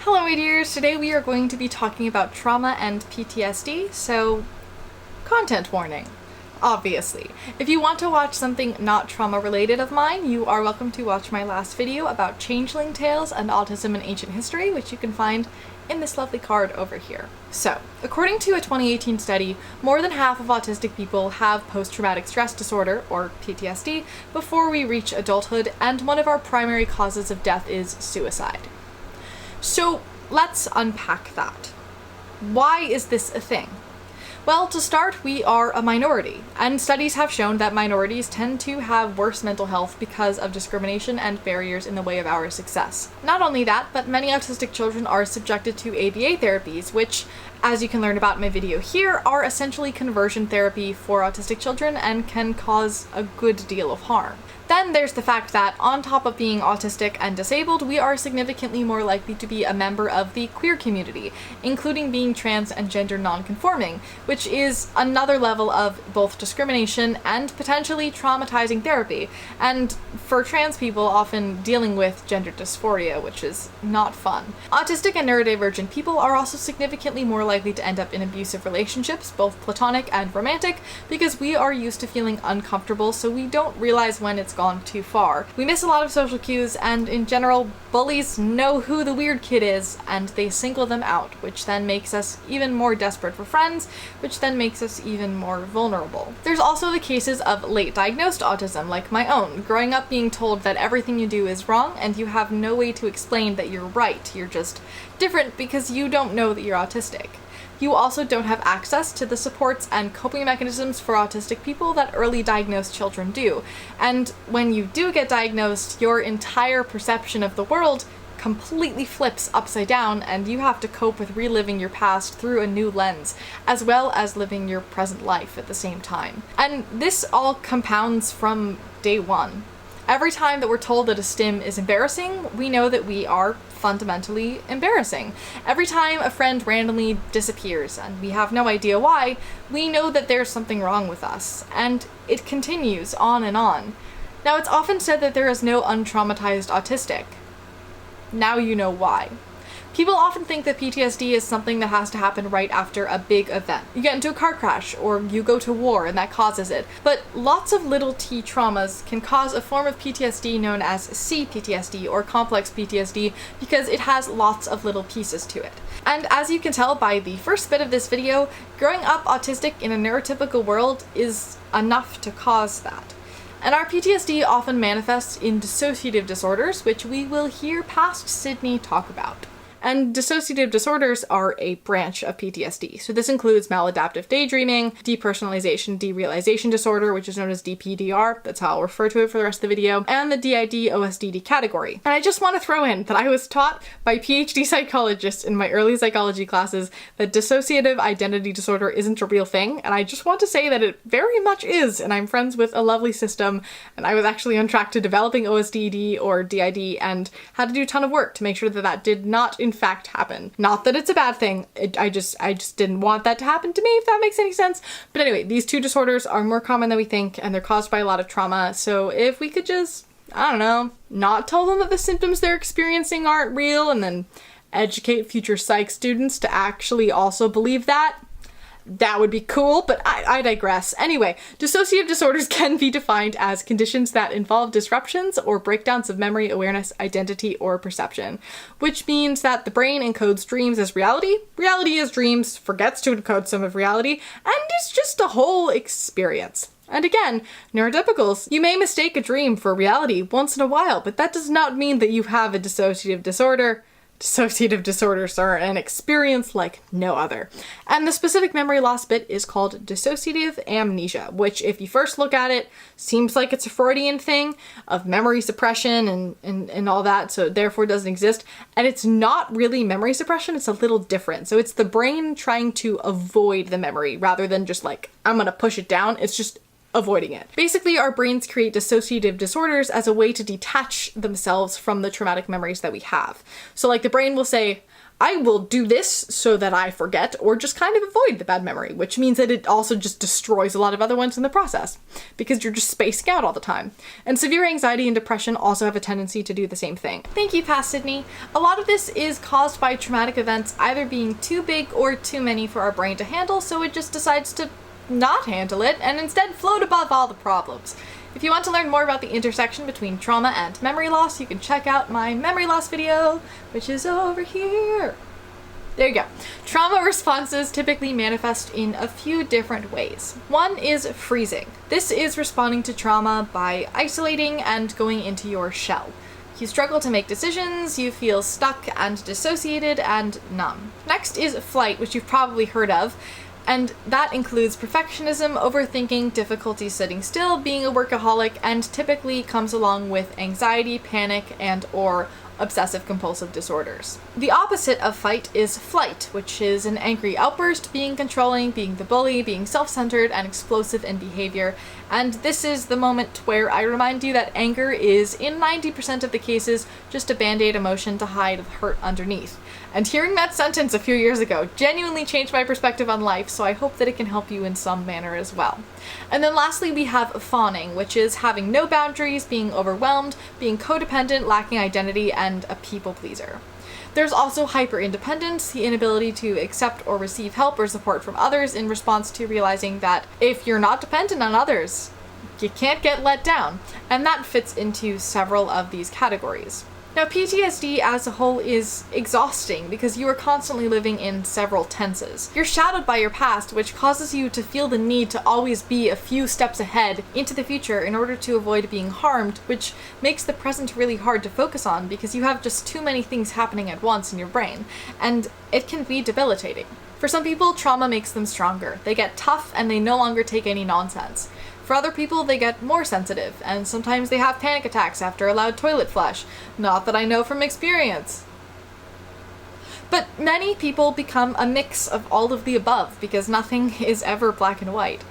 Hello my dears, today we are going to be talking about trauma and PTSD, so content warning, obviously. If you want to watch something not trauma related of mine, you are welcome to watch my last video about changeling tales and autism in ancient history, which you can find in this lovely card over here. So, according to a 2018 study, more than half of autistic people have post-traumatic stress disorder, or PTSD, before we reach adulthood, and one of our primary causes of death is suicide. So let's unpack that. Why is this a thing? Well, to start, we are a minority, and studies have shown that minorities tend to have worse mental health because of discrimination and barriers in the way of our success. Not only that, but many autistic children are subjected to ABA therapies, which, as you can learn about in my video here, are essentially conversion therapy for autistic children and can cause a good deal of harm. Then there's the fact that, on top of being autistic and disabled, we are significantly more likely to be a member of the queer community, including being trans and gender non-conforming, which is another level of both discrimination and potentially traumatizing therapy, and for trans people often dealing with gender dysphoria, which is not fun. Autistic and neurodivergent people are also significantly more likely to end up in abusive relationships, both platonic and romantic, because we are used to feeling uncomfortable, so we don't realize when it's gone too far. We miss a lot of social cues, and in general, bullies know who the weird kid is, and they single them out, which then makes us even more desperate for friends, which then makes us even more vulnerable. There's also the cases of late diagnosed autism, like my own, growing up being told that everything you do is wrong, and you have no way to explain that you're right, you're just different because you don't know that you're autistic. You also don't have access to the supports and coping mechanisms for autistic people that early diagnosed children do. And when you do get diagnosed, your entire perception of the world completely flips upside down, and you have to cope with reliving your past through a new lens, as well as living your present life at the same time. And this all compounds from day one. Every time that we're told that a stim is embarrassing, we know that we are fundamentally embarrassing. Every time a friend randomly disappears and we have no idea why, we know that there's something wrong with us, and it continues on and on. Now, it's often said that there is no untraumatized autistic. Now you know why. People often think that PTSD is something that has to happen right after a big event. You get into a car crash, or you go to war and that causes it. But lots of little t traumas can cause a form of PTSD known as CPTSD, or complex PTSD, because it has lots of little pieces to it. And as you can tell by the first bit of this video, growing up autistic in a neurotypical world is enough to cause that. And our PTSD often manifests in dissociative disorders, which we will hear past Sydney talk about. And dissociative disorders are a branch of PTSD. So this includes maladaptive daydreaming, depersonalization derealization disorder, which is known as DPDR, that's how I'll refer to it for the rest of the video, and the DID-OSDD category. And I just want to throw in that I was taught by PhD psychologists in my early psychology classes that dissociative identity disorder isn't a real thing, and I just want to say that it very much is, and I'm friends with a lovely system, and I was actually on track to developing OSDD or DID and had to do a ton of work to make sure that that did not in fact happen. Not that it's a bad thing, I just didn't want that to happen to me, if that makes any sense. But anyway, these two disorders are more common than we think, and they're caused by a lot of trauma, so if we could just, I don't know, not tell them that the symptoms they're experiencing aren't real, and then educate future psych students to actually also believe that, that would be cool, but I digress. Anyway, dissociative disorders can be defined as conditions that involve disruptions or breakdowns of memory, awareness, identity, or perception, which means that the brain encodes dreams as reality, reality as dreams, forgets to encode some of reality, and it's just a whole experience. And again, neurotypicals, you may mistake a dream for reality once in a while, but that does not mean that you have a dissociative disorder. Dissociative disorders are an experience like no other. And the specific memory loss bit is called dissociative amnesia, which if you first look at it, seems like it's a Freudian thing of memory suppression and all that, so therefore it doesn't exist. And it's not really memory suppression, it's a little different. So it's the brain trying to avoid the memory rather than just like, I'm gonna push it down. It's just avoiding it. Basically, our brains create dissociative disorders as a way to detach themselves from the traumatic memories that we have. So like the brain will say, I will do this so that I forget or just kind of avoid the bad memory, which means that it also just destroys a lot of other ones in the process because you're just spacing out all the time. And severe anxiety and depression also have a tendency to do the same thing. Thank you, Past Sydney. A lot of this is caused by traumatic events either being too big or too many for our brain to handle, so it just decides to not handle it and instead float above all the problems. If you want to learn more about the intersection between trauma and memory loss, you can check out my memory loss video, which is over here. There you go. Trauma responses typically manifest in a few different ways. One is freezing. This is responding to trauma by isolating and going into your shell. You struggle to make decisions, you feel stuck and dissociated and numb. Next is flight, which you've probably heard of. And that includes perfectionism, overthinking, difficulty sitting still, being a workaholic, and typically comes along with anxiety, panic, and or obsessive compulsive disorders. The opposite of fight is flight, which is an angry outburst, being controlling, being the bully, being self-centered and explosive in behavior. And this is the moment where I remind you that anger is, in 90% of the cases, just a band-aid emotion to hide the hurt underneath. And hearing that sentence a few years ago genuinely changed my perspective on life, so I hope that it can help you in some manner as well. And then lastly, we have fawning, which is having no boundaries, being overwhelmed, being codependent, lacking identity, and a people pleaser. There's also hyper-independence, the inability to accept or receive help or support from others in response to realizing that if you're not dependent on others, you can't get let down. And that fits into several of these categories. Now, PTSD as a whole is exhausting because you are constantly living in several tenses. You're shadowed by your past, which causes you to feel the need to always be a few steps ahead into the future in order to avoid being harmed, which makes the present really hard to focus on because you have just too many things happening at once in your brain, and it can be debilitating. For some people, trauma makes them stronger. They get tough and they no longer take any nonsense. For other people, they get more sensitive, and sometimes they have panic attacks after a loud toilet flush. Not that I know from experience. But many people become a mix of all of the above because nothing is ever black and white.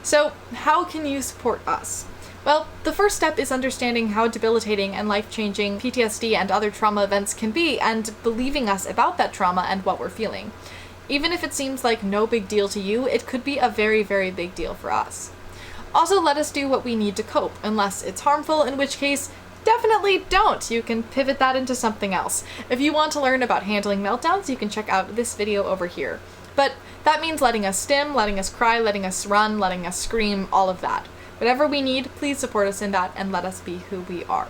So, how can you support us? Well, the first step is understanding how debilitating and life-changing PTSD and other trauma events can be and believing us about that trauma and what we're feeling. Even if it seems like no big deal to you, it could be a very, very big deal for us. Also, let us do what we need to cope, unless it's harmful, in which case, definitely don't. You can pivot that into something else. If you want to learn about handling meltdowns, you can check out this video over here. But that means letting us stim, letting us cry, letting us run, letting us scream, all of that. Whatever we need, please support us in that and let us be who we are.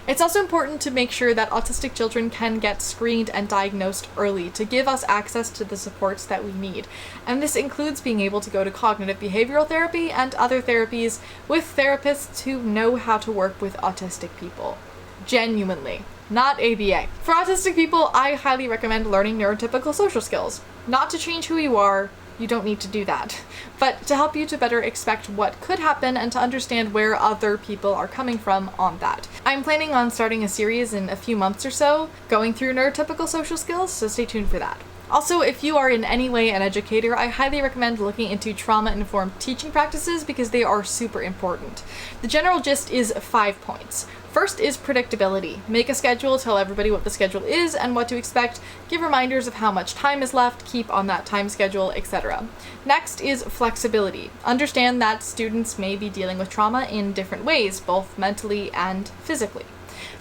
It's also important to make sure that autistic children can get screened and diagnosed early to give us access to the supports that we need. And this includes being able to go to cognitive behavioral therapy and other therapies with therapists who know how to work with autistic people. Genuinely. Not ABA. For autistic people, I highly recommend learning neurotypical social skills. Not to change who you are, you don't need to do that, but to help you to better expect what could happen and to understand where other people are coming from on that. I'm planning on starting a series in a few months or so, going through neurotypical social skills, so stay tuned for that. Also, if you are in any way an educator, I highly recommend looking into trauma-informed teaching practices because they are super important. The general gist is 5 points. First is predictability. Make a schedule, tell everybody what the schedule is and what to expect, give reminders of how much time is left, keep on that time schedule, etc. Next is flexibility. Understand that students may be dealing with trauma in different ways, both mentally and physically.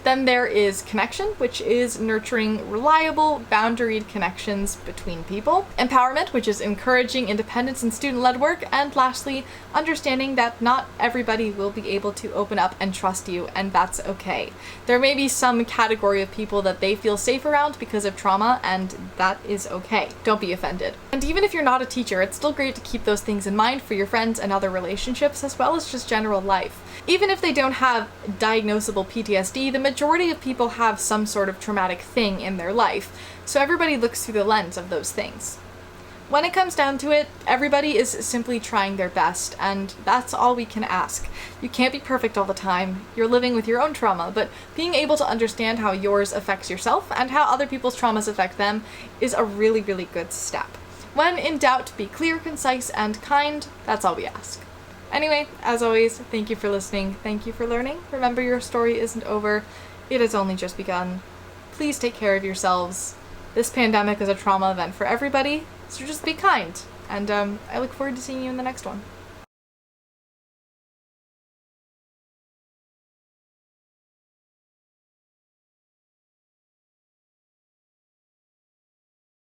Then there is connection, which is nurturing reliable, boundaried connections between people. Empowerment, which is encouraging independence and student-led work. And lastly, understanding that not everybody will be able to open up and trust you, and that's okay. There may be some category of people that they feel safe around because of trauma, and that is okay. Don't be offended. And even if you're not a teacher, it's still great to keep those things in mind for your friends and other relationships, as well as just general life. Even if they don't have diagnosable PTSD, the majority of people have some sort of traumatic thing in their life, so everybody looks through the lens of those things. When it comes down to it, everybody is simply trying their best, and that's all we can ask. You can't be perfect all the time. You're living with your own trauma, but being able to understand how yours affects yourself and how other people's traumas affect them is a really, really good step. When in doubt, be clear, concise, and kind. That's all we ask. Anyway, as always, thank you for listening. Thank you for learning. Remember, your story isn't over. It has only just begun. Please take care of yourselves. This pandemic is a trauma event for everybody, so just be kind. And I look forward to seeing you in the next one.